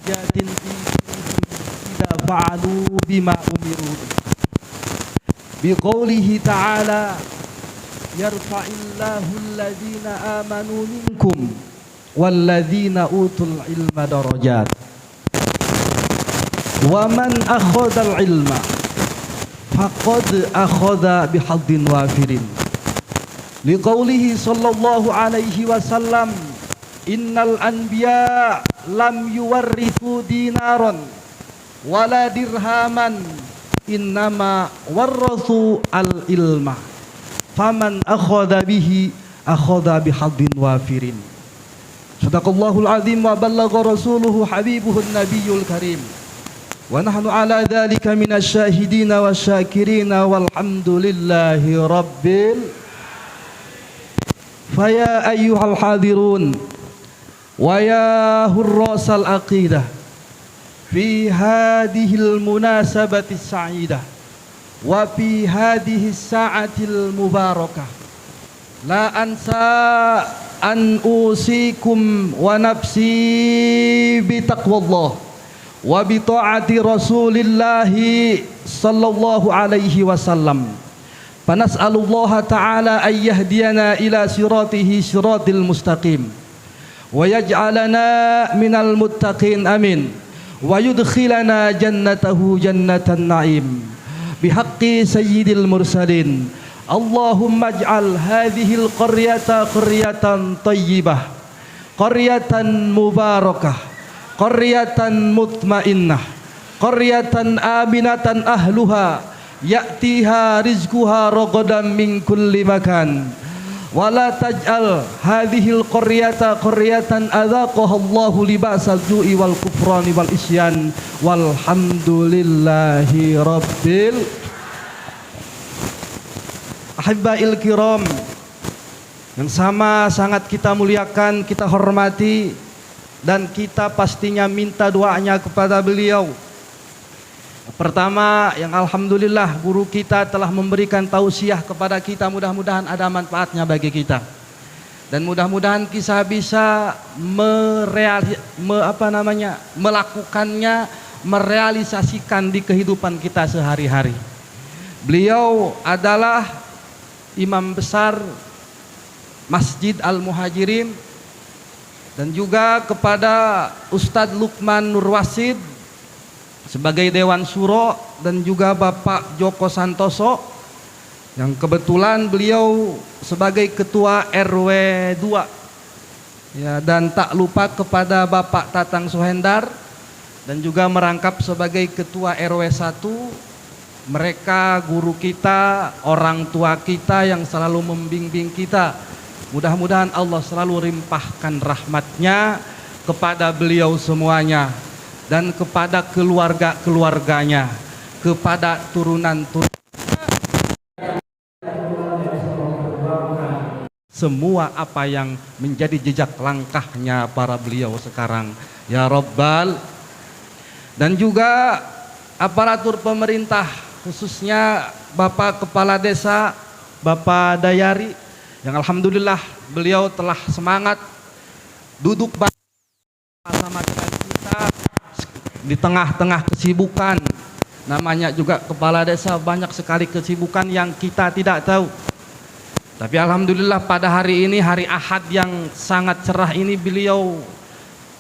ayatin fi idza fa'alu bima umiru biqaulihi ta'ala yarfa'illahu alladhina amanu minkum walladzina utul ilma darajat wa man akhadha al-ilma faqad akhadha bihadzin wafirin liqaulihi sallallahu alaihi wasallam innal anbiya lam yuwarrithu dinaran wala dirhaman innama warrathu al-ilma faman akhadha bihi akhadha bihadzin wafirin. Sadaqallahul azim wa ballagha rasuluhu habibuhun nabiyul karim wa nahnu ala dzalika minasy syahidina wasyakirina walhamdulillahi rabbil faya ayyuhal hadirun wa ya hurrasal aqidah fi hadhil munasabati sa'idah wa fi hadhihi sa'atil mubarakah la ansa an usikum wa nafsi bi taqwallah wa bi ta'ati rasulillahi sallallahu alaihi wasallam fanas'alullaha ta'ala ay yahdiyana ila siratihi siratil mustaqim wa yaj'alana minal muttaqin amin wa yudkhilana jannatahu jannatan na'im bihaqqi sayyidil mursalin Allahumma ij'al hadhil qaryata qaryatan tayyibah qaryatan mubarakah qaryatan mutmainnah qaryatan aminatan ahluha ya'tiha rizquha ragadan min kulli makan wa la taj'al hadhil qaryata qaryatan adzaqaha Allahu libasal ju'i wal kufrani wal isyan walhamdulillahi rabbil Ahibba'il kiram yang sama sangat kita muliakan, kita hormati dan kita pastinya minta doanya kepada beliau. Pertama, yang alhamdulillah guru kita telah memberikan tausiah kepada kita, mudah-mudahan ada manfaatnya bagi kita. Dan mudah-mudahan kita bisa melakukannya, merealisasikan di kehidupan kita sehari-hari. Beliau adalah imam besar Masjid Al-Muhajirin dan juga kepada Ustadz Lukman Nurwasid sebagai Dewan Syuro dan juga Bapak Joko Santoso yang kebetulan beliau sebagai Ketua RW 2 ya, dan tak lupa kepada Bapak Tatang Suhendar dan juga merangkap sebagai Ketua RW 1. Mereka guru kita, orang tua kita yang selalu membimbing kita. Mudah-mudahan Allah selalu limpahkan rahmatnya kepada beliau semuanya dan kepada keluarga-keluarganya, kepada turunan-turunan. Semua apa yang menjadi jejak langkahnya para beliau sekarang. Ya Rabbal. Dan juga aparatur pemerintah, khususnya Bapak Kepala Desa, Bapak Dayari, yang alhamdulillah beliau telah semangat duduk bersama dengan kita di tengah-tengah kesibukan. Namanya juga Kepala Desa, banyak sekali kesibukan yang kita tidak tahu. Tapi alhamdulillah pada hari ini, hari Ahad yang sangat cerah ini, beliau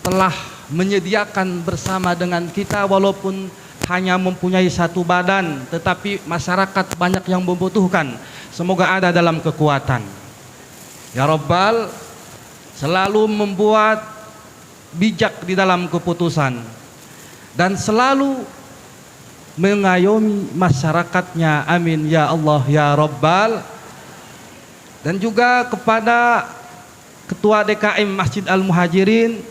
telah menyediakan bersama dengan kita walaupun hanya mempunyai satu badan, tetapi masyarakat banyak yang membutuhkan. Semoga ada dalam kekuatan. Ya Rabbal, selalu membuat bijak di dalam keputusan dan selalu mengayomi masyarakatnya. Amin ya Allah ya Rabbal. Dan juga kepada Ketua DKM Masjid Al-Muhajirin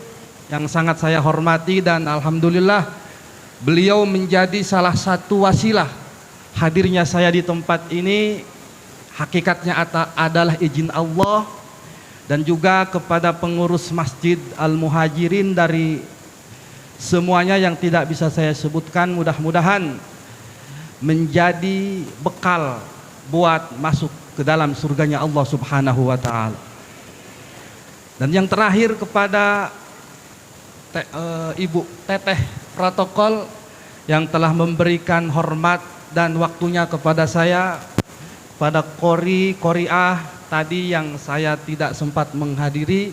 yang sangat saya hormati dan alhamdulillah beliau menjadi salah satu wasilah hadirnya saya di tempat ini. Hakikatnya adalah izin Allah. Dan juga kepada pengurus Masjid Al-Muhajirin dari semuanya yang tidak bisa saya sebutkan, mudah-mudahan menjadi bekal buat masuk ke dalam surganya Allah Subhanahu wa ta'ala. Dan yang terakhir kepada Ibu Teteh protokol yang telah memberikan hormat dan waktunya kepada saya, pada Koriah tadi yang saya tidak sempat menghadiri,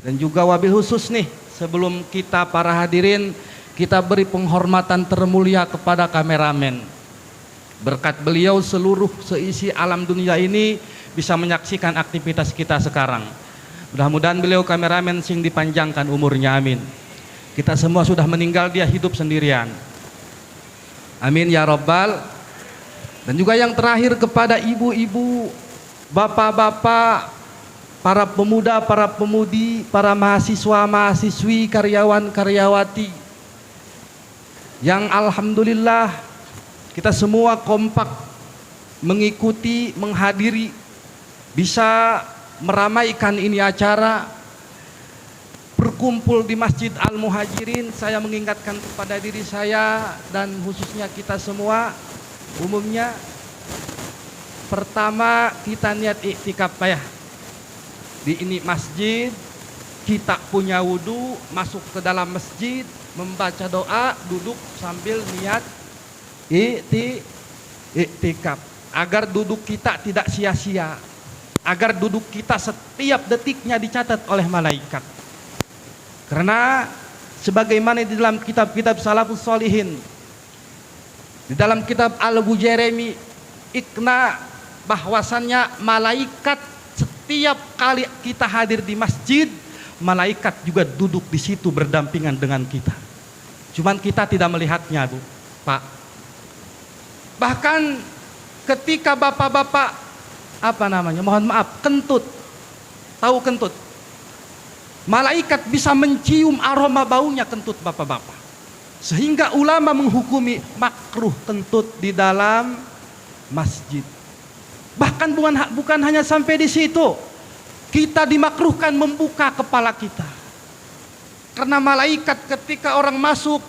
dan juga wabil khusus nih sebelum kita para hadirin kita beri penghormatan termulia kepada kameramen. Berkat beliau seluruh seisi alam dunia ini bisa menyaksikan aktivitas kita sekarang. Mudah-mudahan beliau kameramen sing dipanjangkan umurnya, amin. Kita semua sudah meninggal, dia hidup sendirian, amin ya Rabbal. Dan juga yang terakhir kepada ibu-ibu, bapak-bapak, para pemuda, para pemudi, para mahasiswa, mahasiswi, karyawan, karyawati, yang alhamdulillah kita semua kompak mengikuti, menghadiri, bisa meramaikan ini acara, berkumpul di Masjid Al-Muhajirin. Saya mengingatkan kepada diri saya dan khususnya kita semua umumnya, pertama kita niat iktikaf ya di ini masjid, kita punya wudhu, masuk ke dalam masjid, membaca doa, duduk sambil niat iktikaf, agar duduk kita tidak sia-sia, agar duduk kita setiap detiknya dicatat oleh malaikat. Karena sebagaimana di dalam kitab-kitab salafus sholihin, di dalam kitab Al-Bujairemi ikna, bahwasannya malaikat setiap kali kita hadir di masjid, malaikat juga duduk di situ berdampingan dengan kita. Cuman kita tidak melihatnya, Bu, Pak. Bahkan ketika bapak-bapak mohon maaf, kentut, tahu kentut? Malaikat bisa mencium aroma baunya kentut bapak-bapak. Sehingga ulama menghukumi makruh kentut di dalam masjid. Bahkan bukan hanya sampai di situ, kita dimakruhkan membuka kepala kita. Karena malaikat ketika orang masuk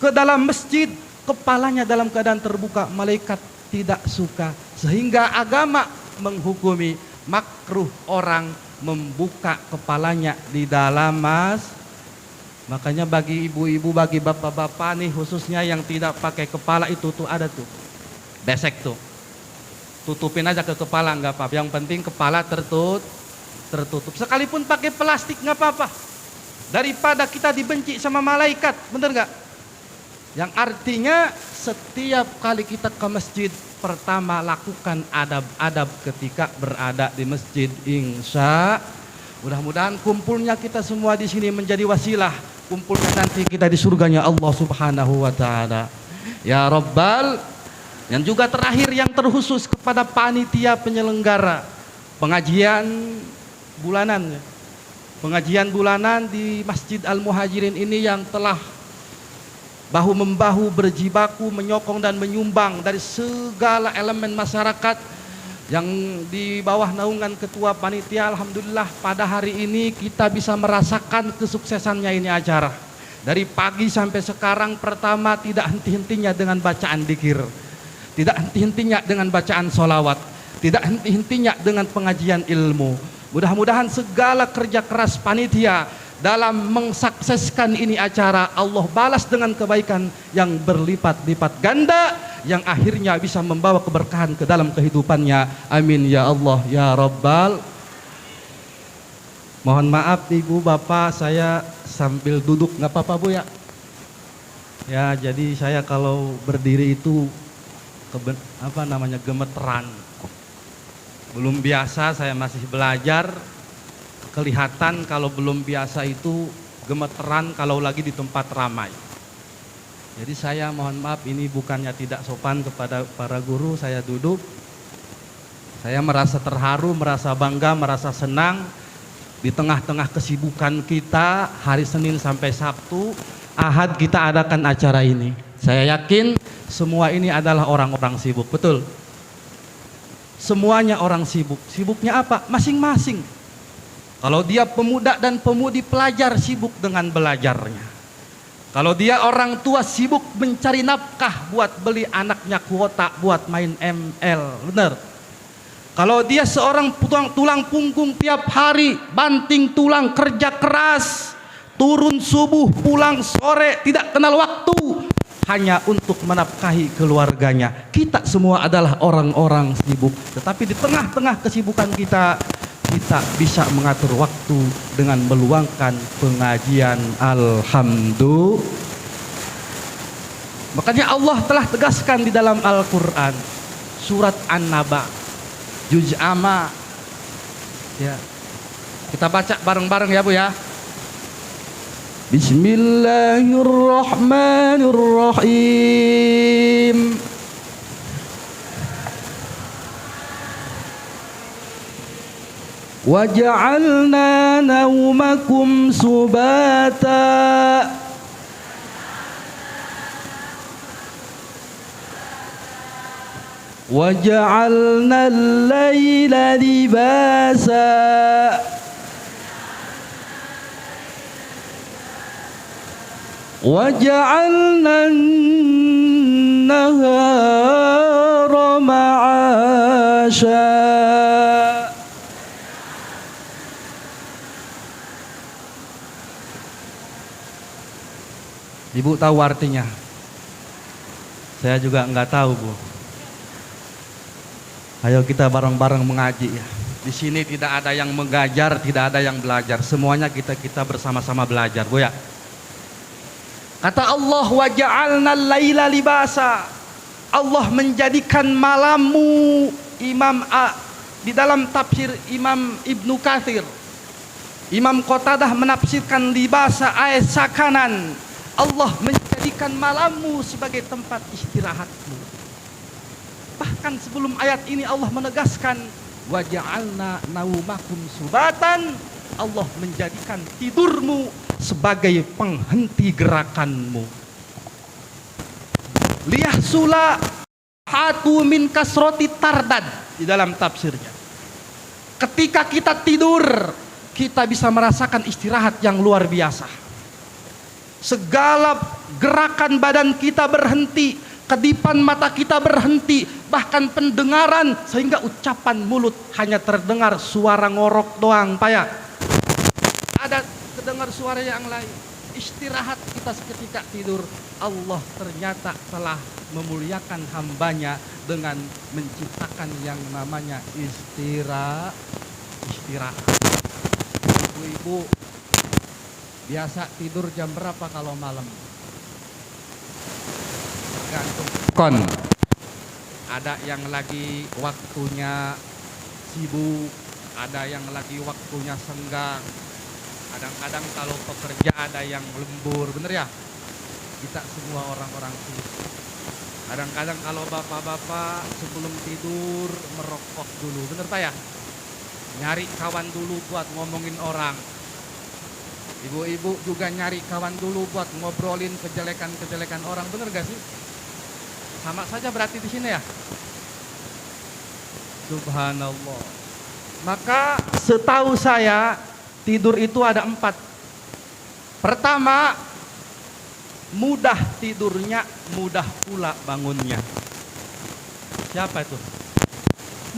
ke dalam masjid, kepalanya dalam keadaan terbuka, malaikat tidak suka. Sehingga agama menghukumi makruh orang membuka kepalanya di dalam Makanya bagi ibu-ibu, bagi bapak-bapak nih khususnya yang tidak pakai kepala itu tuh ada tuh besek tuh, tutupin aja ke kepala, nggak apa-apa. Yang penting kepala tertutup. Sekalipun pakai plastik nggak apa-apa, daripada kita dibenci sama malaikat, bener nggak? Yang artinya setiap kali kita ke masjid, pertama lakukan adab-adab ketika berada di masjid. Insya mudah-mudahan kumpulnya kita semua di sini menjadi wasilah kumpulnya nanti kita di surganya Allah Subhanahu wa taala. Ya Rabbal. Dan juga terakhir yang terkhusus kepada panitia penyelenggara pengajian bulanan. Pengajian bulanan di Masjid Al-Muhajirin ini yang telah bahu-membahu berjibaku menyokong dan menyumbang dari segala elemen masyarakat yang di bawah naungan ketua panitia. Alhamdulillah pada hari ini kita bisa merasakan kesuksesannya ini acara. Dari pagi sampai sekarang, pertama tidak henti-hentinya dengan bacaan dzikir, tidak henti-hentinya dengan bacaan sholawat, tidak henti-hentinya dengan pengajian ilmu. Mudah-mudahan segala kerja keras panitia dalam mensukseskan ini acara, Allah balas dengan kebaikan yang berlipat-lipat ganda, yang akhirnya bisa membawa keberkahan ke dalam kehidupannya. Amin ya Allah ya Rabbal. Mohon maaf ibu bapak, saya sambil duduk nggak apa-apa Bu ya. Ya jadi saya kalau berdiri itu gemeteran. Belum biasa, saya masih belajar. Kelihatan kalau belum biasa itu gemeteran kalau lagi di tempat ramai. Jadi saya mohon maaf, ini bukannya tidak sopan kepada para guru. Saya duduk, saya merasa terharu, merasa bangga, merasa senang di tengah-tengah kesibukan kita. Hari Senin sampai Sabtu, Ahad kita adakan acara ini. Saya yakin semua ini adalah orang-orang sibuk, betul? Semuanya orang sibuk. Sibuknya apa? Masing-masing. Kalau dia pemuda dan pemudi pelajar, sibuk dengan belajarnya. Kalau dia orang tua, sibuk mencari nafkah buat beli anaknya kuota buat main ML, bener. Kalau dia seorang tulang punggung tiap hari banting tulang kerja keras, turun subuh, pulang sore, tidak kenal waktu, hanya untuk menafkahi keluarganya. Kita semua adalah orang-orang sibuk, tetapi di tengah-tengah kesibukan kita bisa mengatur waktu dengan meluangkan pengajian. Alhamdulillah. Makanya Allah telah tegaskan di dalam Al-Quran, surat An-Naba, juz amma. Ya, kita baca bareng-bareng ya Bu ya. Bismillahirrahmanirrahim. Waja'alna naumakum subata. Waja'alna al-laila libasa. وَجَعَلْنَا النَّهَارَ مَعَاشًا. Ibu tahu artinya? Saya juga enggak tahu, Bu. Ayo kita bareng-bareng mengaji ya. Di sini tidak ada yang mengajar, tidak ada yang belajar. Semuanya kita bersama-sama belajar, Bu ya. Kata Allah, wa ja'alna al-laila libasa. Allah menjadikan malammu, di dalam tafsir Imam Ibnu Katsir, Imam Qatadah menafsirkan libasa ay sakanan. Allah menjadikan malammu sebagai tempat istirahatmu. Bahkan sebelum ayat ini Allah menegaskan, wa ja'alna naumakum subatan. Allah menjadikan tidurmu sebagai penghenti gerakanmu. Liyahsula hatu min kasroti tardad, di dalam tafsirnya. Ketika kita tidur, kita bisa merasakan istirahat yang luar biasa. Segala gerakan badan kita berhenti, kedipan mata kita berhenti, bahkan pendengaran, sehingga ucapan mulut hanya terdengar suara ngorok doang, Pak ya. Ada kedengar suara yang lain. Istirahat kita seketika tidur. Allah ternyata telah memuliakan hambanya dengan menciptakan yang namanya istirahat. Ibu-ibu biasa tidur jam berapa kalau malam? Gantung kon. Ada yang lagi waktunya sibuk, ada yang lagi waktunya senggang. Kadang-kadang kalau pekerja ada yang lembur, bener ya? Kita semua orang-orang sibuk. Kadang-kadang kalau bapak-bapak sebelum tidur merokok dulu, bener Pak ya? Nyari kawan dulu buat ngomongin orang. Ibu-ibu juga nyari kawan dulu buat ngobrolin kejelekan-kejelekan orang, bener gak sih? Sama saja berarti di sini ya? Subhanallah. Maka setahu saya, tidur itu ada 4. Pertama, mudah tidurnya, mudah pula bangunnya. Siapa itu?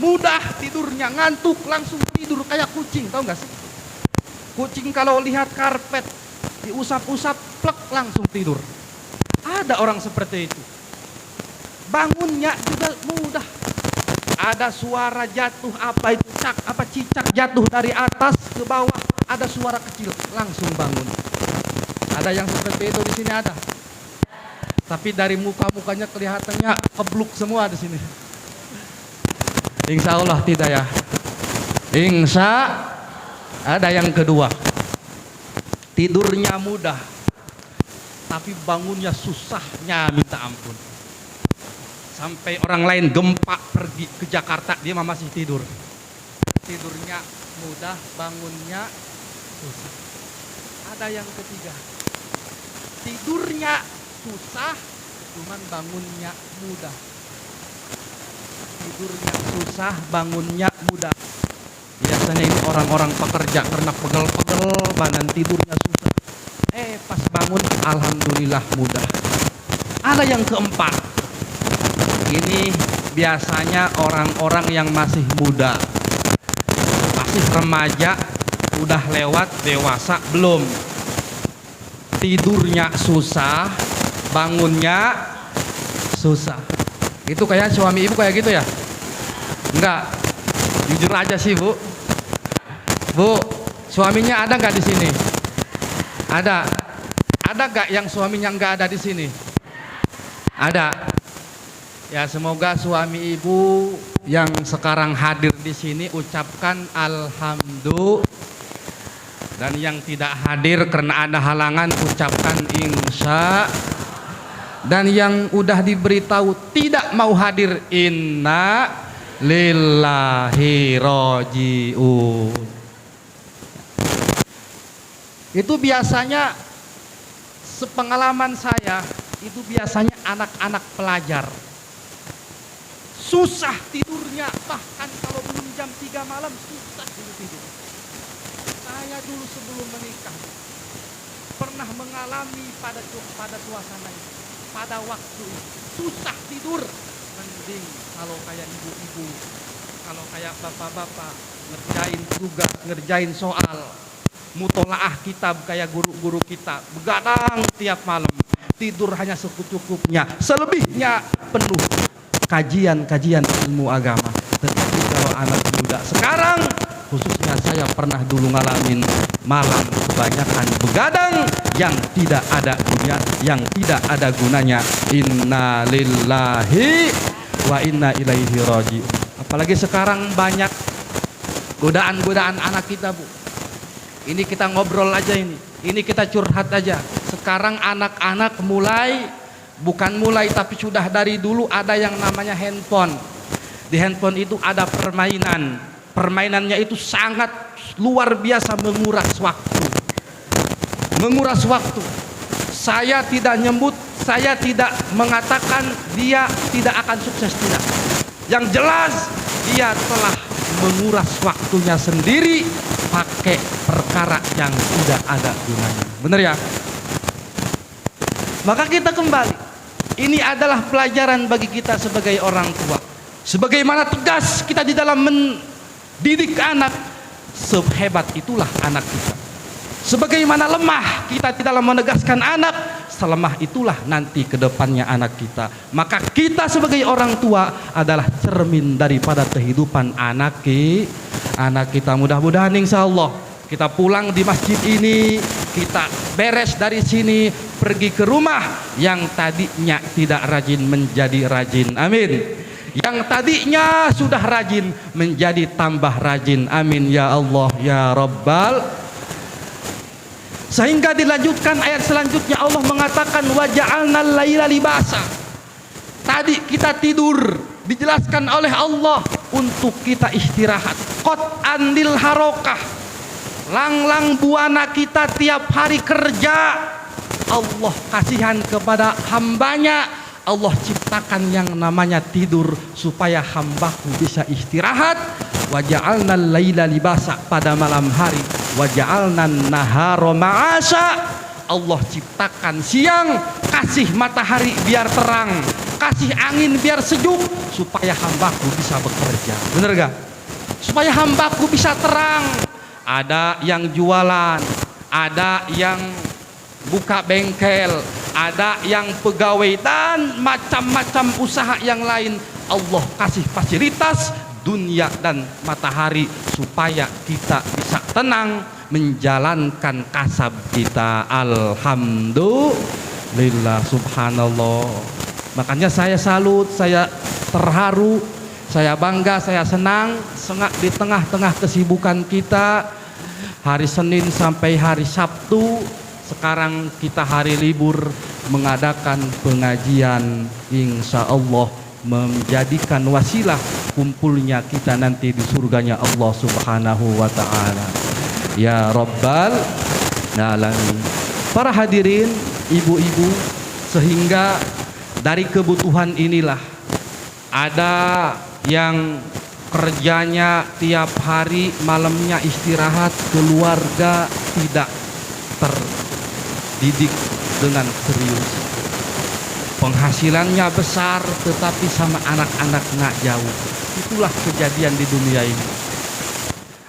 Mudah tidurnya, ngantuk langsung tidur kayak kucing, tahu nggak sih? Kucing kalau lihat karpet diusap-usap, plek langsung tidur. Ada orang seperti itu. Bangunnya juga mudah. Ada suara jatuh cicak jatuh dari atas ke bawah, ada suara kecil langsung bangun. Ada yang seperti itu di sini ada. Tapi dari mukanya kelihatannya kebluk semua di sini. Insya Allah tidak ya. Ada yang kedua. Tidurnya mudah, tapi bangunnya susahnya minta ampun. Sampai orang lain gempa pergi ke Jakarta, dia masih tidur. Tidurnya mudah, bangunnya susah. Ada yang ketiga. Tidurnya susah, cuman bangunnya mudah. Tidurnya susah, bangunnya mudah. Biasanya ini orang-orang pekerja karena pegel-pegel, badan tidurnya susah. Pas bangun, alhamdulillah mudah. Ada yang keempat. Ini biasanya orang-orang yang masih muda, masih remaja, udah lewat dewasa belum. tidurnya susah, bangunnya susah. Itu kayak suami ibu kayak gitu ya? Enggak. Jujur aja sih, Bu. Bu, suaminya ada nggak di sini? Ada. Ada nggak yang suaminya nggak ada di sini? Ada. Ya, semoga suami ibu yang sekarang hadir di sini ucapkan alhamdulillah. Dan yang tidak hadir karena ada halangan ucapkan insya. Dan yang udah diberitahu tidak mau hadir inna lillahi roji'un. Itu biasanya sepengalaman saya, itu biasanya anak-anak pelajar susah tidurnya, bahkan kalau belum jam 3 malam susah tidur. Saya dulu sebelum menikah pernah mengalami pada suasana itu, pada waktu itu susah tidur. Mending kalau kayak ibu-ibu, kalau kayak bapak-bapak ngerjain tugas, ngerjain soal, mutolaah kitab kayak guru-guru kita, begadang tiap malam, tidur hanya secukupnya, selebihnya penuh kajian-kajian ilmu agama. Tetapi kalau anak muda sekarang, khususnya saya pernah dulu ngalamin malam kebanyakan begadang yang tidak ada dunia, yang tidak ada gunanya. Inna lillahi wa inna ilaihi raji'un. Apalagi sekarang banyak godaan-godaan anak kita, Bu. Ini kita ngobrol aja ini kita curhat aja. Sekarang anak-anak bukan mulai tapi sudah dari dulu ada yang namanya handphone. Di handphone itu ada permainan. Permainannya itu sangat luar biasa menguras waktu. Menguras waktu. Saya tidak nyebut, saya tidak mengatakan dia tidak akan sukses, tidak. Yang jelas dia telah menguras waktunya sendiri pakai perkara yang tidak ada gunanya. Benar ya? Maka kita kembali. Ini adalah pelajaran bagi kita sebagai orang tua. Sebagaimana tegas kita di dalam mendidik anak, sehebat itulah anak kita. Sebagaimana lemah kita di dalam menegaskan anak, selemah itulah nanti ke depannya anak kita. Maka kita sebagai orang tua adalah cermin daripada kehidupan anak kita. Mudah-mudahan insya Allah kita pulang di masjid ini, kita beres dari sini, pergi ke rumah yang tadinya tidak rajin menjadi rajin. Amin. Yang tadinya sudah rajin menjadi tambah rajin. Amin ya Allah ya Rabbal. Sehingga dilanjutkan ayat selanjutnya, Allah mengatakan waja'alnal laila libasa. Tadi kita tidur, dijelaskan oleh Allah untuk kita istirahat. Qat'an lil harokah. Lang-lang buana kita tiap hari kerja. Allah kasihan kepada hambanya. Allah ciptakan yang namanya tidur supaya hambaku bisa istirahat. Waja'alnal laila libasa, pada malam hari. Waja'alnan nahara ma'asha, Allah ciptakan siang, kasih matahari biar terang, kasih angin biar sejuk, supaya hambaku bisa bekerja. Bener gak? Supaya hambaku bisa terang. Ada yang jualan, ada yang buka bengkel, ada yang pegawai, dan macam-macam usaha yang lain. Allah kasih fasilitas dunia dan matahari supaya kita bisa tenang menjalankan kasab kita. Alhamdulillah, subhanallah. Makanya saya salut, saya terharu, saya bangga, saya senang di tengah-tengah kesibukan kita, hari Senin sampai hari Sabtu, sekarang kita hari libur, mengadakan pengajian, insya Allah menjadikan wasilah kumpulnya kita nanti di surganya Allah subhanahu wa ta'ala. Ya Rabbal Alamin. Para hadirin, ibu-ibu, sehingga dari kebutuhan inilah ada yang kerjanya tiap hari, malamnya istirahat, keluarga tidak terdidik dengan serius. Penghasilannya besar tetapi sama anak-anak nggak jauh. Itulah kejadian di dunia ini.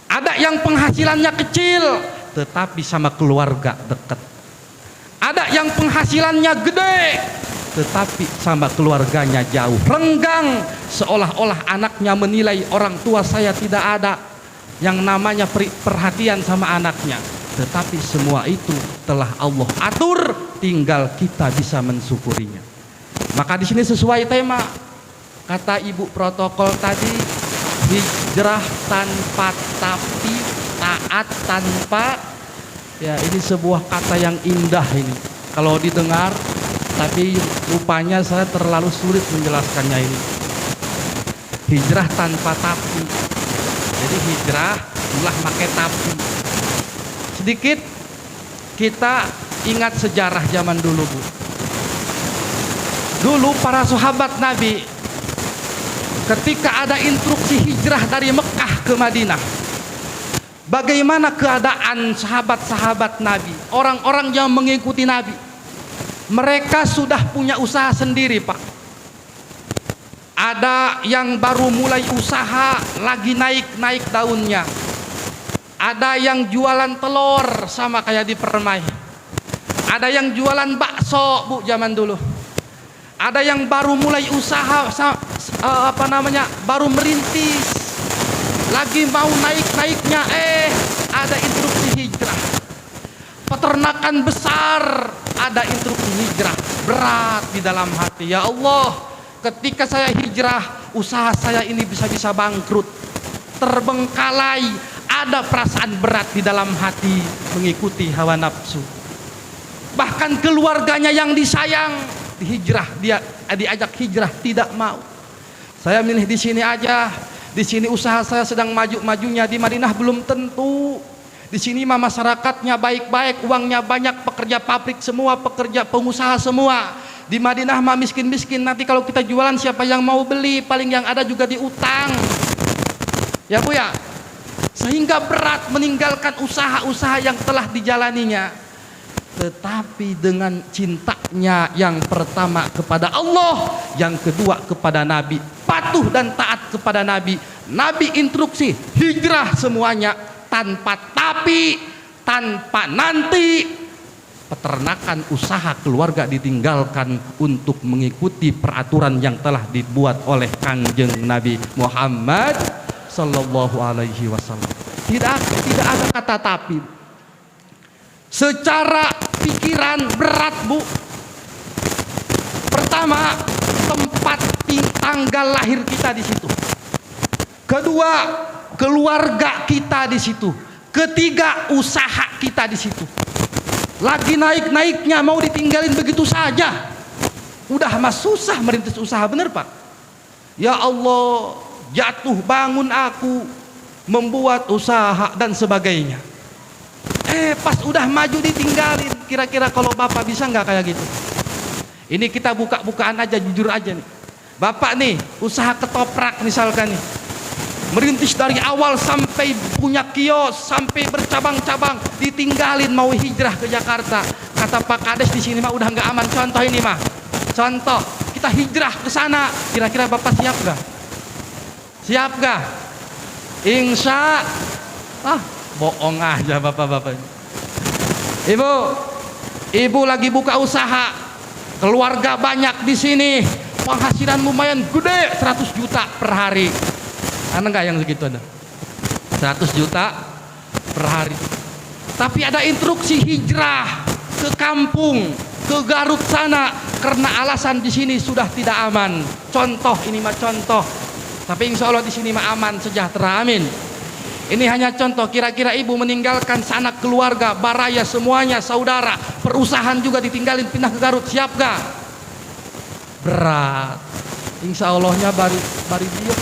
Ada yang penghasilannya kecil tetapi sama keluarga dekat. Ada penghasilannya gede, tetapi sama keluarganya jauh, renggang, seolah-olah anaknya menilai orang tua saya tidak ada yang namanya perhatian sama anaknya. Tetapi semua itu telah Allah atur, tinggal kita bisa mensyukurinya. Maka di sini sesuai tema, kata ibu protokol tadi, hijrah tanpa tapi, taat tanpa, ya ini sebuah kata yang indah ini kalau didengar, tapi rupanya saya terlalu sulit menjelaskannya ini. Hijrah tanpa tapi, jadi hijrah ulah pakai tapi. Sedikit kita ingat sejarah zaman dulu, Bu. Dulu para sahabat Nabi ketika ada instruksi hijrah dari Mekah ke Madinah, bagaimana keadaan sahabat-sahabat Nabi, orang-orang yang mengikuti Nabi? Mereka sudah punya usaha sendiri, Pak. Ada yang baru mulai usaha, lagi naik-naik daunnya. Ada yang jualan telur sama kayak di Permai. Ada yang jualan bakso, Bu, zaman dulu. Ada yang baru mulai usaha, baru merintis, lagi mau naik-naiknya, ada instruksi hijrah. Peternakan besar, ada instruksi hijrah. Berat di dalam hati, ya Allah, ketika saya hijrah, usaha saya ini bisa-bisa bangkrut, terbengkalai. Ada perasaan berat di dalam hati mengikuti hawa nafsu. Bahkan keluarganya yang disayang, dia diajak hijrah, tidak mau. Saya milih di sini aja. Di sini usaha saya sedang maju-majunya, di Madinah belum tentu. Di sini mah masyarakatnya baik-baik, uangnya banyak, pekerja pabrik semua, pekerja pengusaha semua. Di Madinah mah miskin-miskin, nanti kalau kita jualan siapa yang mau beli? Paling yang ada juga diutang. Ya Bu ya. Sehingga berat meninggalkan usaha-usaha yang telah dijalaninya. Tetapi dengan cintanya yang pertama kepada Allah, yang kedua kepada Nabi, patuh dan taat kepada Nabi. Nabi instruksi hijrah semuanya, tanpa tapi, tanpa nanti. Peternakan usaha keluarga ditinggalkan untuk mengikuti peraturan yang telah dibuat oleh Kanjeng Nabi Muhammad Sallallahu Alaihi Wasallam. Tidak ada kata tapi. Secara pikiran berat, Bu. Pertama, tempat tanggal lahir kita di situ. Kedua, keluarga kita di situ. Ketiga, usaha kita di situ. Lagi naik-naiknya mau ditinggalin begitu saja. Udah mah susah merintis usaha, bener Pak? Ya Allah, jatuh bangun aku, membuat usaha dan sebagainya. Pas udah maju ditinggalin. Kira-kira kalau Bapak bisa nggak kayak gitu? Ini kita buka-bukaan aja, jujur aja nih. Bapak nih usaha ketoprak misalkan nih, merintis dari awal sampai punya kios, sampai bercabang-cabang, ditinggalin mau hijrah ke Jakarta. Kata Pak Kades di sini mah udah nggak aman. Contoh ini mah, contoh kita hijrah ke sana. Kira-kira Bapak siap gak? Siap gak? Insya bohong aja bapak-bapak. Ibu lagi buka usaha, keluarga banyak di sini, penghasilan lumayan gede, 100 juta per hari. Ada nggak yang segitu ada? 100 juta per hari. Tapi ada instruksi hijrah ke kampung, ke Garut sana, karena alasan di sini sudah tidak aman. Contoh ini mah contoh. Tapi insya Allah di sini mah aman, sejahtera, amin. Ini hanya contoh. Kira-kira ibu meninggalkan sanak keluarga, baraya semuanya, saudara, perusahaan juga ditinggalin, pindah ke Garut, siap gak? Berat. Insya Allahnya bari dia.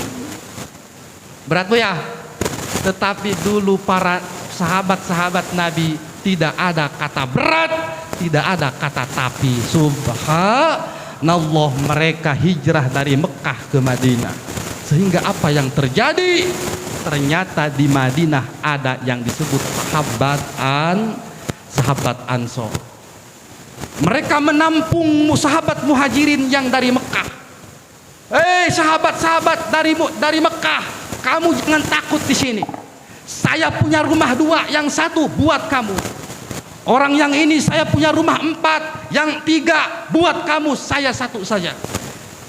Berat Bu ya. Tetapi dulu para sahabat-sahabat Nabi tidak ada kata berat, tidak ada kata tapi. Subhanallah, mereka hijrah dari Mekah ke Madinah. Sehingga apa yang terjadi? Ternyata di Madinah ada yang disebut sahabat Ansor. Mereka menampung sahabat muhajirin yang dari Mekah. Sahabat-sahabat dari Mekah, kamu jangan takut di sini. Saya punya rumah 2, yang satu buat kamu. Orang yang ini saya punya rumah 4, yang 3 buat kamu, saya 1 saja.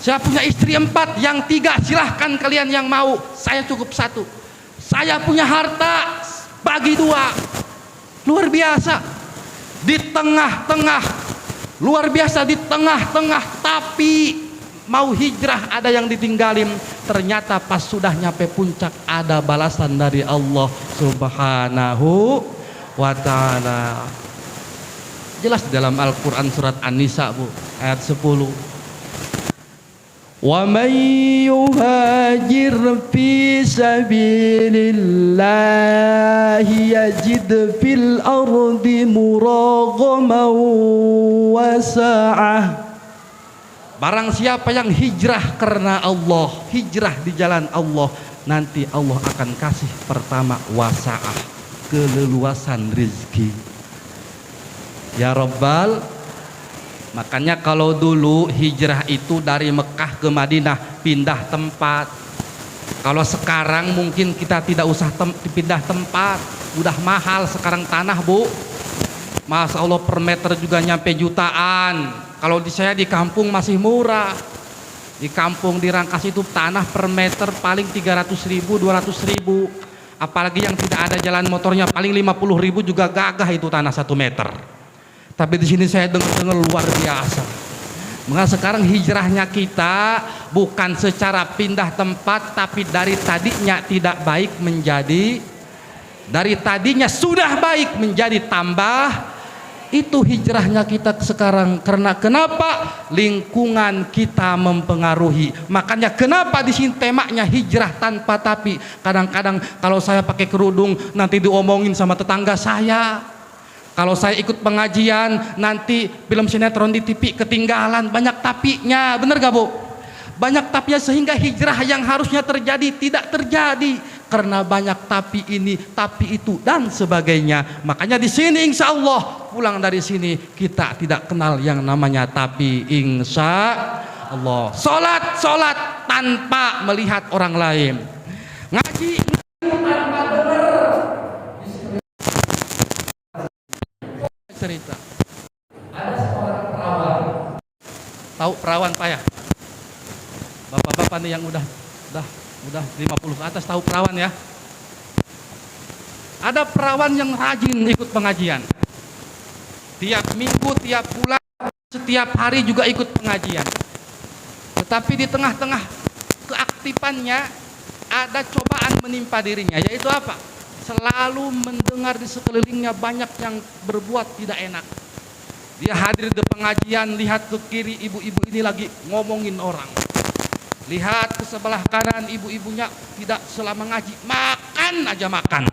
Saya punya istri 4, yang 3 silahkan kalian yang mau, saya cukup 1. Saya punya harta, bagi 2. Luar biasa. Di tengah-tengah, luar biasa, di tengah-tengah, tapi mau hijrah ada yang ditinggalin. Ternyata pas sudah nyampe puncak ada balasan dari Allah Subhanahu wa ta'ala. Jelas di dalam Al-Quran surat An-Nisa, Bu, ayat 10. Wa man yuhajir fi sabilillahi yajid fil ardi muraghaman wa sa'ah. Barang siapa yang hijrah karena Allah, hijrah di jalan Allah, nanti Allah akan kasih pertama wasa'ah, keleluasan rezeki. Ya Rabbal, makanya kalau dulu hijrah itu dari Mekah ke Madinah pindah tempat. Kalau sekarang mungkin kita tidak usah pindah tempat, udah mahal sekarang tanah, Bu. Masya Allah, per meter juga nyampe jutaan. Kalau di saya di kampung masih murah. Di kampung di Rangkas itu tanah per meter paling 300.000, 200.000. Apalagi yang tidak ada jalan motornya paling 50.000 juga gagah itu tanah 1 meter. Tapi di sini saya dengar luar biasa. Maka sekarang hijrahnya kita bukan secara pindah tempat, tapi dari tadinya tidak baik menjadi, dari tadinya sudah baik menjadi tambah. Itu hijrahnya kita sekarang. Karena kenapa? Lingkungan kita mempengaruhi. Makanya kenapa di sini temanya hijrah tanpa tapi. Kadang-kadang kalau saya pakai kerudung nanti diomongin sama tetangga saya. Kalau saya ikut pengajian nanti film sinetron di TV ketinggalan, banyak tapinya, bener gak, Bu? Banyak tapinya sehingga hijrah yang harusnya terjadi tidak terjadi karena banyak tapi ini, tapi itu dan sebagainya. Makanya di sini insya Allah pulang dari sini kita tidak kenal yang namanya tapi, insya Allah. Sholat tanpa melihat orang lain, ngaji tanpa dengar. Cerita ada seorang perawan, tahu perawan Pak ya, bapak-bapak nih yang udah 50 ke atas tahu perawan ya. Ada perawan yang rajin ikut pengajian, tiap minggu, tiap bulan, setiap hari juga ikut pengajian. Tetapi di tengah-tengah keaktifannya ada cobaan menimpa dirinya, yaitu apa? Selalu mendengar di sekelilingnya banyak yang berbuat tidak enak. Dia hadir di pengajian, lihat ke kiri, ibu-ibu ini lagi ngomongin orang. Lihat ke sebelah kanan, ibu-ibunya tidak selama ngaji, makan aja makan.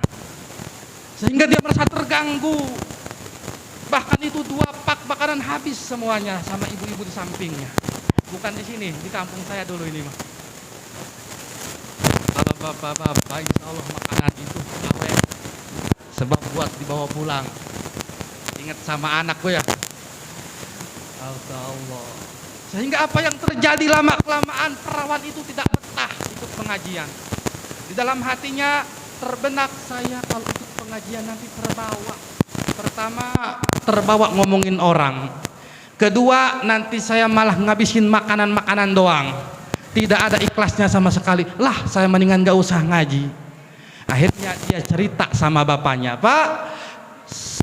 Sehingga dia merasa terganggu. Bahkan itu 2 pak makanan habis semuanya sama ibu-ibu di sampingnya. Bukan di sini, di kampung saya dulu ini mah. Kalau bapak-bapak insya Allah makanan itu awet, sebab buat dibawa pulang. Ingat sama anak gue ya. Allah. Sehingga apa yang terjadi lama kelamaan perawan itu tidak betah ikut pengajian. Di dalam hatinya terbenak, saya kalau ikut pengajian nanti terbawa. Pertama, terbawa ngomongin orang. Kedua, nanti saya malah ngabisin makanan-makanan doang. Tidak ada ikhlasnya sama sekali. Lah, saya mendingan gak usah ngaji. Akhirnya dia cerita sama bapaknya, Pak,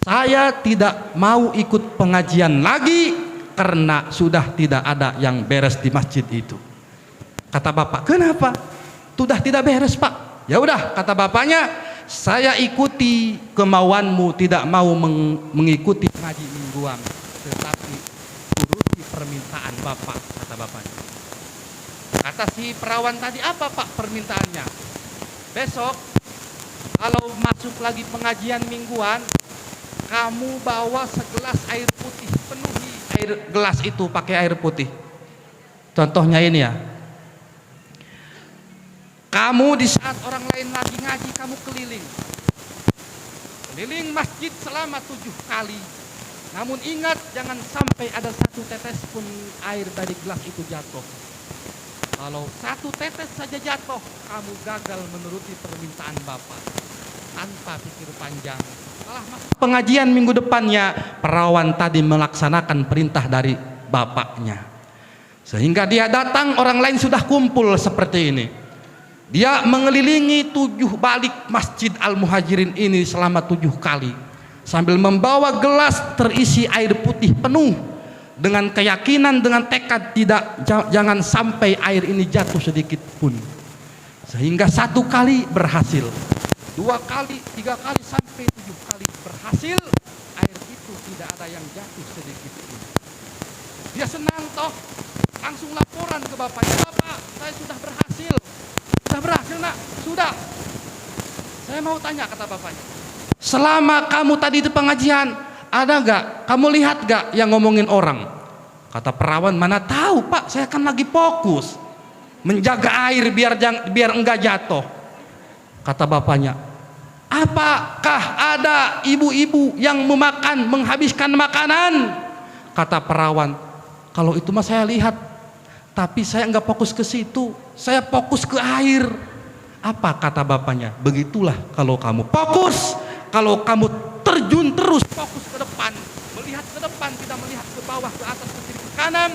saya tidak mau ikut pengajian lagi karena sudah tidak ada yang beres di masjid itu. Kata bapak, kenapa? Sudah tidak beres, Pak. Ya udah, kata bapaknya, saya ikuti kemauanmu, tidak mau mengikuti ngaji mingguan, tetapi turuti permintaan bapak, kata bapaknya. Kata si perawan tadi, apa Pak permintaannya? Besok kalau masuk lagi pengajian mingguan, kamu bawa segelas air putih, penuhi air gelas itu pakai air putih. Contohnya ini ya, kamu di saat orang lain lagi ngaji, kamu keliling masjid selama 7 kali. Namun ingat, jangan sampai ada 1 tetes pun air dari gelas itu jatuh. Kalau 1 tetes saja jatuh, kamu gagal menuruti permintaan Bapak. tanpa pikir panjang. Setelah pengajian minggu depannya, perawan tadi melaksanakan perintah dari bapaknya. Sehingga dia datang, orang lain sudah kumpul seperti ini. Dia mengelilingi 7 balik Masjid Al-Muhajirin ini selama 7 kali. Sambil membawa gelas terisi air putih penuh. Dengan keyakinan, dengan tekad jangan sampai air ini jatuh sedikit pun. Sehingga 1 kali berhasil, 2 kali, 3 kali, sampai 7 kali berhasil. Air itu tidak ada yang jatuh sedikit pun. Dia senang toh, langsung laporan ke bapaknya, "Bapak, saya sudah berhasil." "Sudah berhasil nak?" "Sudah." "Saya mau tanya," kata bapaknya, "selama kamu tadi di pengajian, ada gak, kamu lihat gak yang ngomongin orang?" Kata perawan, "Mana tahu Pak, saya kan lagi fokus menjaga air biar enggak jatuh." Kata bapaknya, "Apakah ada ibu-ibu yang menghabiskan makanan?" Kata perawan, "Kalau itu mah saya lihat, tapi saya enggak fokus ke situ, saya fokus ke air." "Apa?" kata bapaknya, "Begitulah kalau kamu fokus, kalau kamu terjun terus fokus ke depan, melihat ke depan, tidak melihat ke bawah, ke atas, ke kiri, ke kanan,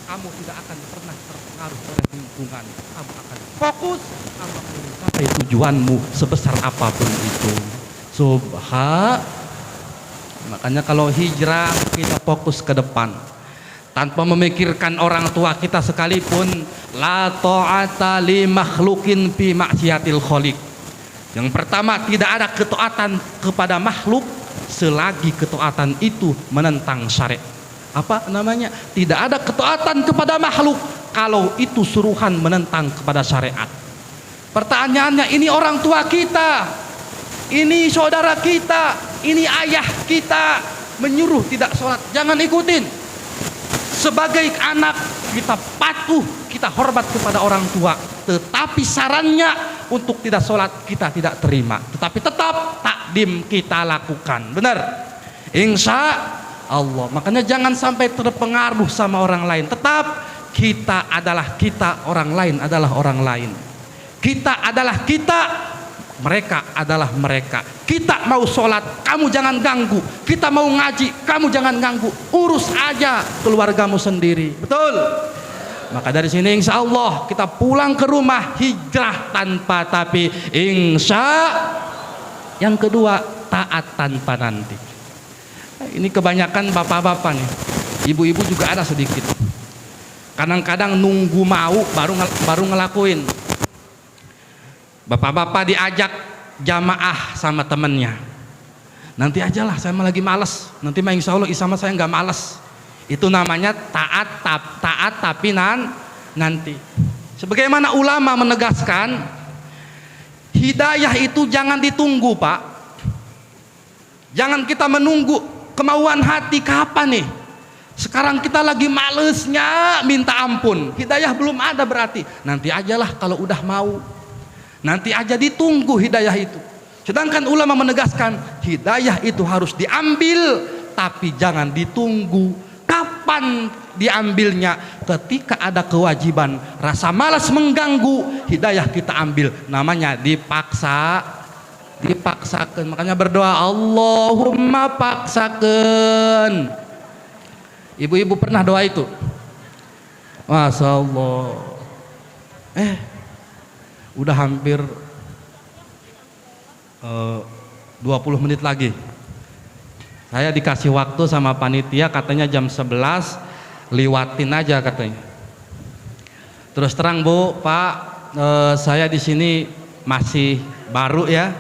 kamu tidak akan pernah terpengaruh oleh lingkungan. Kamu akan fokus, kamu akan mencapai tujuanmu sebesar apapun itu." Makanya kalau hijrah, kita fokus ke depan tanpa memikirkan orang tua kita sekalipun. La ta'ata li makhlukin fi maksiatil khaliq. Yang pertama, tidak ada ketaatan kepada makhluk selagi ketaatan itu menentang syariat. Apa namanya? Tidak ada ketaatan kepada makhluk kalau itu suruhan menentang kepada syariat. Pertanyaannya, ini orang tua kita, ini saudara kita, ini ayah kita menyuruh tidak sholat, jangan ikutin. Sebagai anak kita patuh, kita hormat kepada orang tua, tetapi sarannya untuk tidak sholat kita tidak terima, tetapi tetap takdim kita lakukan. Benar? Insya Allah. Makanya jangan sampai terpengaruh sama orang lain. Tetap kita adalah kita, orang lain adalah orang lain. Kita adalah kita, mereka adalah mereka. Kita mau sholat, kamu jangan ganggu. Kita mau ngaji, kamu jangan ganggu. Urus aja keluargamu sendiri. Betul? Maka dari sini insya Allah kita pulang ke rumah hijrah tanpa tapi. Yang kedua, taat tanpa nanti. Ini kebanyakan bapak-bapak nih. Ibu-ibu juga ada sedikit. Kadang-kadang nunggu mau baru ngelakuin. Bapak-bapak diajak jamaah sama temennya, "Nanti ajalah, saya mah lagi males. Nanti mah insya Allah isama saya nggak males." Itu namanya taat tapi nanti. Sebagaimana ulama menegaskan, hidayah itu jangan ditunggu, Pak. Jangan kita menunggu kemauan hati kapan nih. Sekarang kita lagi malesnya minta ampun, hidayah belum ada berarti. Nanti ajalah kalau udah mau. Nanti aja ditunggu hidayah itu. Sedangkan ulama menegaskan hidayah itu harus diambil tapi jangan ditunggu. Kapan diambilnya? Ketika ada kewajiban, rasa malas mengganggu, hidayah kita ambil. Namanya dipaksakan. Makanya berdoa, Allahumma paksakan. Ibu-ibu pernah doa itu? Masya Allah. Udah hampir 20 menit lagi. Saya dikasih waktu sama panitia, katanya jam 11, liwatin aja katanya. Terus terang Bu, Pak, saya di sini masih baru ya.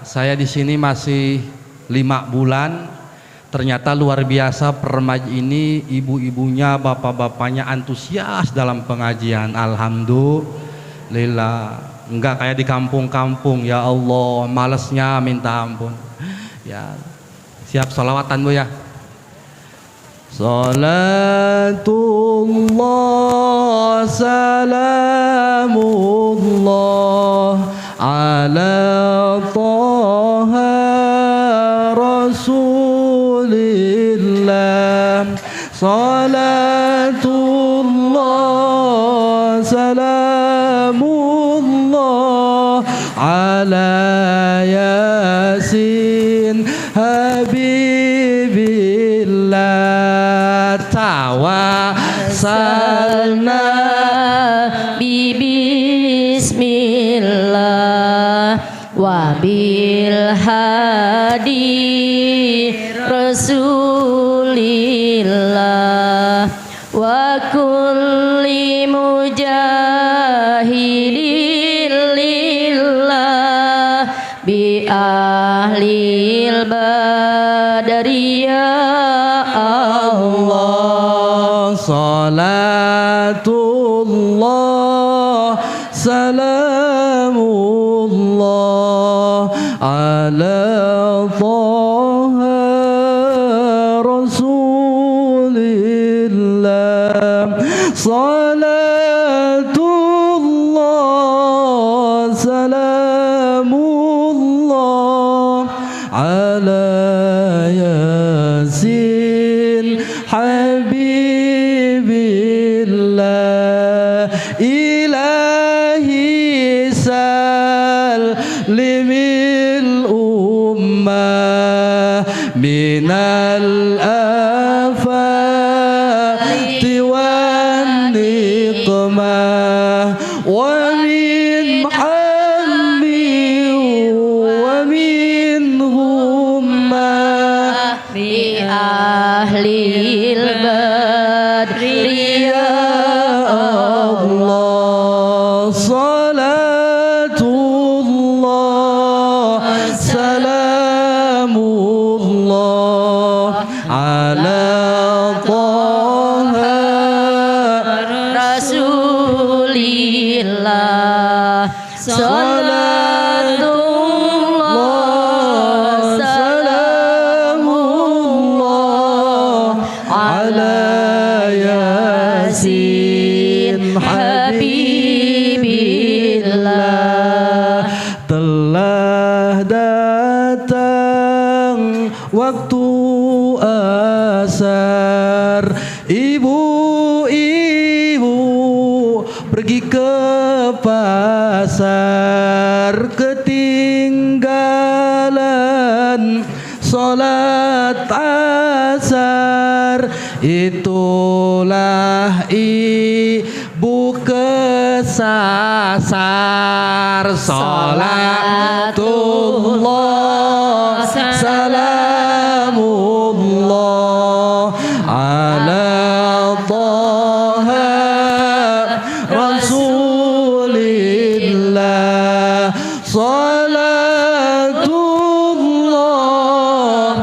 Saya di sini masih 5 bulan. Ternyata luar biasa permaj ini, ibu-ibunya, bapak-bapaknya antusias dalam pengajian. Alhamdulillah, enggak kayak di kampung-kampung. Ya Allah, malesnya minta ampun. Ya, siap sholawatan Bu ya. Salatullah salamullah ala Taha Rasulillah. Salatullah salamullah ala habibillah tawassalna bismillah wa bil hadi rasulillah wa kulli mujahidin lillah bi ahlil badariyah Allah salatullah salamullah ala taha rasulillah salatullah salamullah ala yasin habibillah ilahi salimil ummah minal afati wan niqmah wa min hammi wa min hummah bi ahlil badriyah Allah salatullah salamullah ala taha rasulillah salatullah salamullah ala yasin habibillah telah datang waktu asar ibu-ibu pergi ke pasar ketinggalan sholat asar itulah ibu kesasar salatullah salamullah ala taha rasulillah salatullah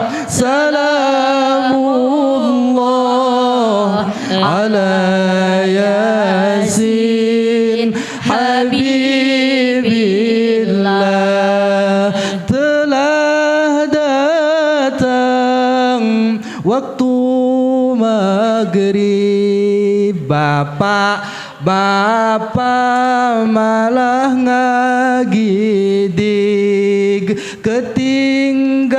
salamullah ala yasin habibillah telah datang waktu maghrib bapak malah ngagidig ketinggalan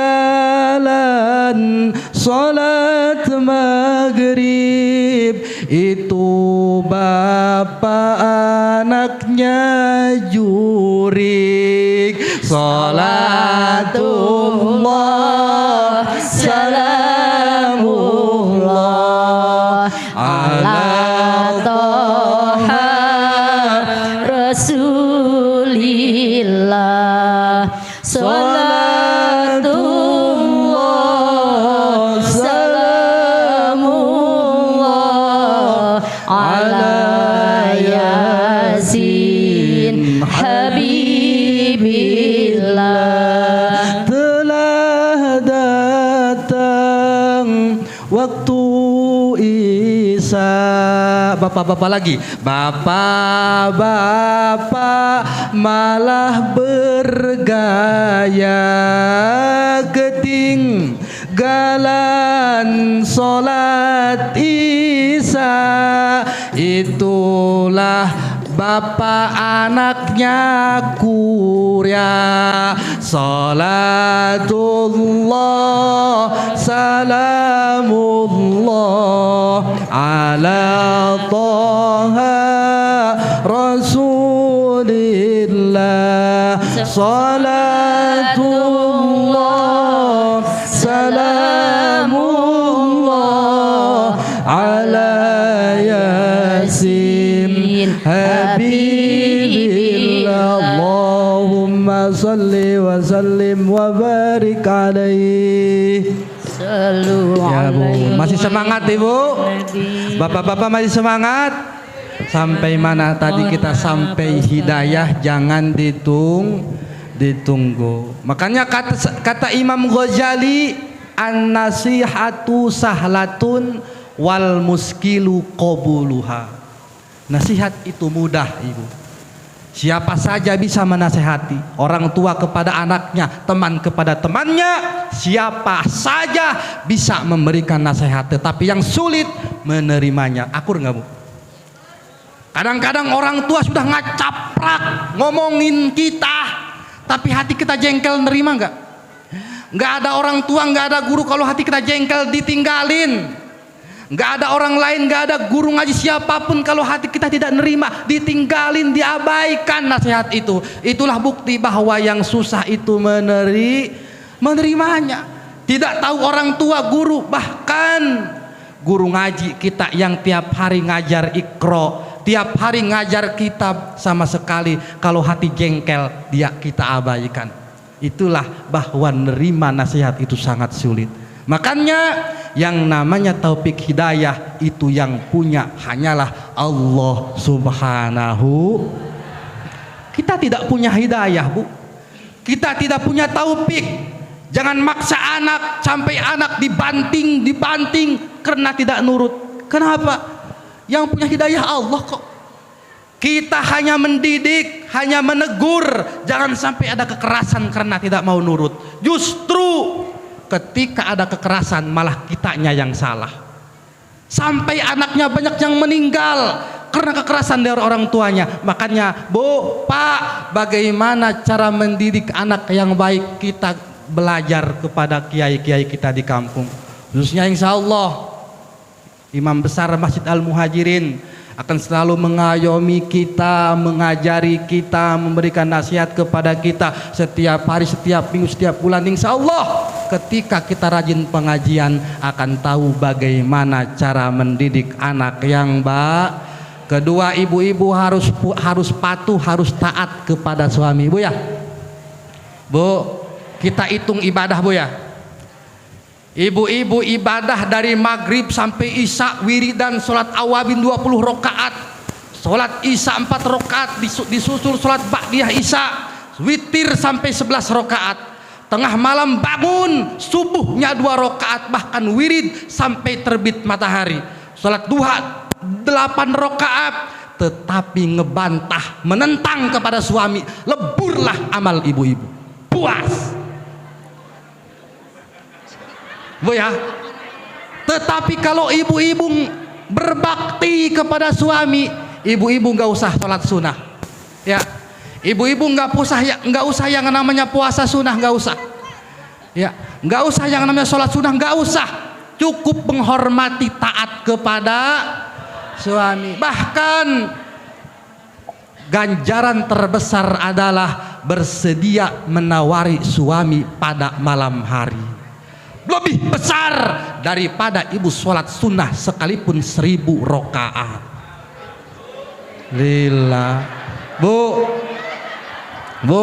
sholat maghrib itu bapak anaknya jurig salatullah salamullah ala taha rasulillah salatullah salamullah ala yasin habibillah telah datang waktu isya bapak-bapak lagi bapak-bapak malah bergaya ketinggalan sholat isya itulah bapak anaknya kurya salatullah salamullah ala taha rasulillah salatullah salamullah ala yasin habibillah Allahumma salli wa sallim wa barik alaihi. Sallu Ya Bu, alaihi masih semangat Ibu? Nabi. Bapak-bapak masih semangat? Sampai mana tadi kita? Sampai hidayah, jangan ditunggu. Makanya kata Imam Ghazali, an-nasihatu sahlatun wal muskilu qabuluha. Nasihat itu mudah Ibu. Siapa saja bisa menasehati, orang tua kepada anaknya, teman kepada temannya, siapa saja bisa memberikan nasihat, tetapi yang sulit menerimanya. Akur nggak Bu? Kadang-kadang orang tua sudah ngacaprak ngomongin kita, tapi hati kita jengkel, nerima nggak? Nggak ada orang tua, nggak ada guru kalau hati kita jengkel ditinggalin. Nggak ada orang lain, nggak ada guru ngaji siapapun kalau hati kita tidak nerima, ditinggalin, diabaikan nasihat itu. Itulah bukti bahwa yang susah itu menerimanya. Tidak tahu orang tua, guru, bahkan guru ngaji kita yang tiap hari ngajar Iqra, tiap hari ngajar kitab, sama sekali kalau hati jengkel dia kita abaikan. Itulah bahwa nerima nasihat itu sangat sulit. Makanya yang namanya taufik hidayah itu yang punya hanyalah Allah Subhanahu. Kita tidak punya hidayah Bu, kita tidak punya taufik. Jangan maksa anak sampai anak dibanting karena tidak nurut. Kenapa? Yang punya hidayah Allah kok. Kita hanya mendidik, hanya menegur, jangan sampai ada kekerasan karena tidak mau nurut. Justru ketika ada kekerasan malah kitanya yang salah. Sampai anaknya banyak yang meninggal karena kekerasan dari orang tuanya. Makanya Bu, Pak, bagaimana cara mendidik anak yang baik? Kita belajar kepada kiai-kiai kita di kampung. Khususnya insya Allah Imam besar Masjid Al-Muhajirin akan selalu mengayomi kita, mengajari kita, memberikan nasihat kepada kita setiap hari, setiap minggu, setiap bulan. Insya Allah ketika kita rajin pengajian akan tahu bagaimana cara mendidik anak yang baik. Kedua, ibu-ibu harus patuh, harus taat kepada suami Bu ya. Bu, kita hitung ibadah Bu ya. Ibu-ibu ibadah dari maghrib sampai isya, wiridan, sholat awabin 20 rakaat, sholat isya 4 rakaat, disusul sholat ba'diyah isya, witir sampai 11 rakaat, tengah malam bangun subuhnya 2 rakaat, bahkan wirid sampai terbit matahari, sholat duha 8 rakaat. Tetapi ngebantah, menentang kepada suami, leburlah amal ibu-ibu, puas Bu ya. Tetapi kalau ibu-ibu berbakti kepada suami, ibu-ibu nggak usah sholat sunnah ya. Ibu-ibu nggak usah yang namanya puasa sunnah, nggak usah ya. Nggak usah yang namanya sholat sunnah, nggak usah. Cukup menghormati, taat kepada suami. Bahkan ganjaran terbesar adalah bersedia menawari suami pada malam hari. Lebih besar daripada ibu sholat sunnah sekalipun 1000 rakaat. Lillah. Bu,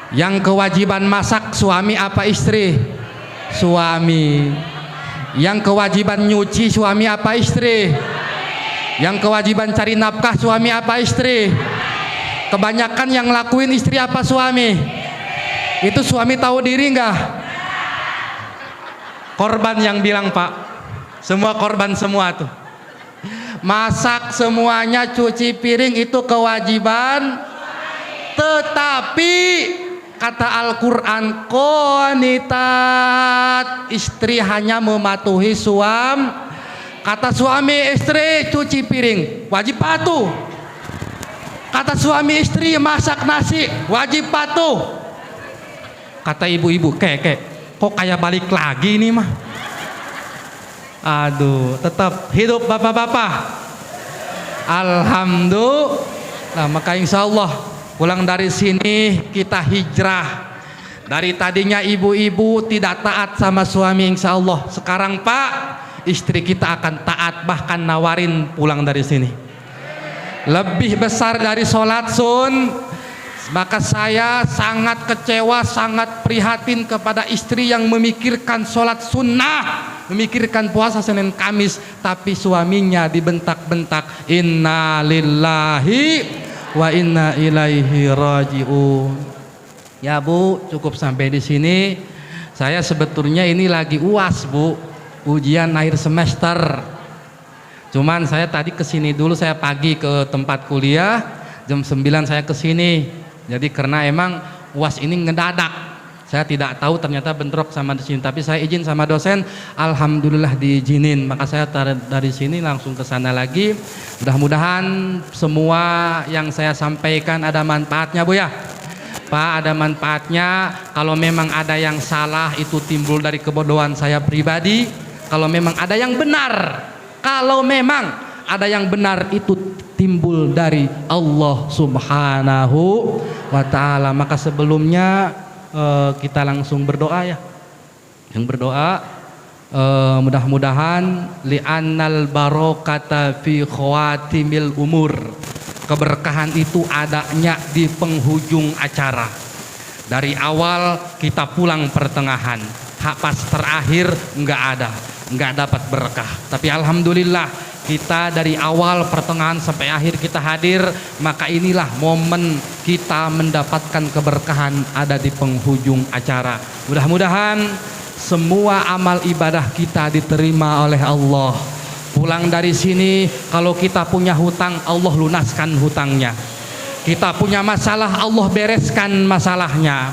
yang kewajiban masak suami apa istri? Suami. Yang kewajiban nyuci suami apa istri? Yang kewajiban cari nafkah suami apa istri? Kebanyakan yang lakuin istri apa suami? Itu suami tahu diri enggak? Korban yang bilang Pak, semua korban semua tuh. Masak semuanya, cuci piring itu kewajiban. Tetapi kata Al-Quran, qanitat, istri hanya mematuhi suami. Kata suami istri cuci piring, wajib patuh. Kata suami istri masak nasi, wajib patuh. Kata ibu-ibu, kok kayak balik lagi nih mah. Aduh, tetap hidup bapak-bapak. Alhamdulillah. Maka insya Allah pulang dari sini kita hijrah Dari tadinya ibu-ibu tidak taat sama suami, insya Allah sekarang Pak, istri kita akan taat, bahkan nawarin pulang dari sini. Lebih besar dari sholat sun. Maka saya sangat kecewa, sangat prihatin kepada istri yang memikirkan sholat sunnah, memikirkan puasa Senin Kamis, tapi suaminya dibentak-bentak. Inna lillahi wa inna ilaihi rajiun. Ya Bu, cukup sampai di sini. Saya sebetulnya ini lagi UAS Bu, ujian akhir semester. Cuman saya tadi kesini dulu, saya pagi ke tempat kuliah, jam 9 saya kesini. Jadi karena emang UAS ini ngedadak, saya tidak tahu ternyata bentrok sama di sini. Tapi saya izin sama dosen, alhamdulillah diizinin. Maka saya dari sini langsung ke sana lagi. Mudah-mudahan semua yang saya sampaikan ada manfaatnya Bu ya. Pak, ada manfaatnya. Kalau memang ada yang salah itu timbul dari kebodohan saya pribadi. Kalau memang ada yang benar, kalau memang ada yang benar itu timbul dari Allah Subhanahu wa ta'ala. Maka sebelumnya kita langsung berdoa ya. Yang berdoa mudah-mudahan li'annal barokata fi khawatimil umur. Keberkahan itu adanya di penghujung acara. Dari awal kita pulang pertengahan, pas terakhir nggak dapat berkah. Tapi alhamdulillah kita dari awal pertengahan sampai akhir kita hadir, maka inilah momen kita mendapatkan keberkahan ada di penghujung acara. Mudah-mudahan semua amal ibadah kita diterima oleh Allah. Pulang dari sini, kalau kita punya hutang, Allah lunaskan hutangnya. Kita punya masalah, Allah bereskan masalahnya.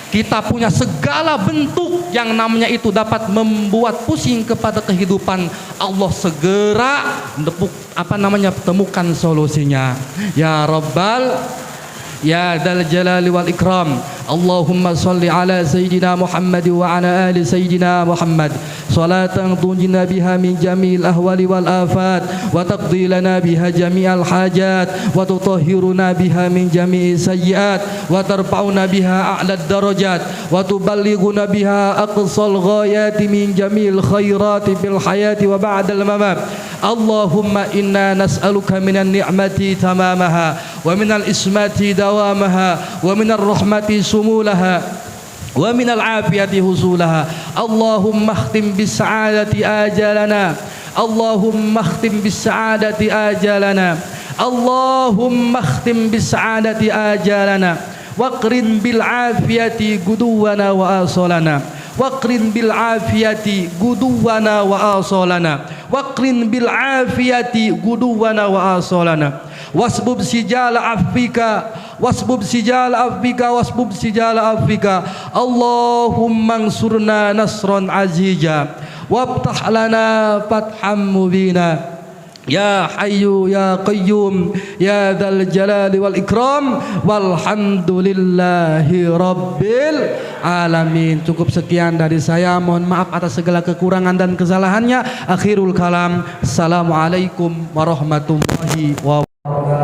Kita punya segala bentuk yang namanya itu dapat membuat pusing kepada kehidupan, Allah segera temukan solusinya. Ya Rabbal, ya Dzal Jalali wal Ikram. Allahumma salli ala Sayyidina Muhammad wa ala ali Sayyidina Muhammad salatan tunjina biha min jamil ahwali wal afat wa taqdi lana biha jami'al hajat wa tutahhiruna biha min jami'i sayyiat wa tarfa'una biha a'la darajat wa tuballighuna biha aqsal ghayati min jamil khairati bil hayati wa ba'dal mamat. Allahumma inna nas'aluka minan ni'mati tamamaha wa minal ismati dawamaha wa minar rahmati sumulaha wa minal afiyati husulaha. Allahumma khtim bis sa'adati ajalana. Allahumma khtim bis sa'adati ajalana. Allahumma khtim bis sa'adati ajalana. Waqrin bil afiyati guduwana wa asalana. Waqrin bil afiyati guduwana wa asalana. Waqrin bil afiyati guduwana wa asalana. Wasbub sijala afika, wasbub sijala afika, wasbub sijala afika. Allahumma ansurna nasran azija, wabtah lana fatham mubina. Ya Hayyu ya Qayyum ya Dzal Jalali wal Ikram, walhamdulillahi rabbil alamin. Cukup sekian dari saya, mohon maaf atas segala kekurangan dan kesalahannya. Akhirul kalam, assalamualaikum warahmatullahi wabarakatuh.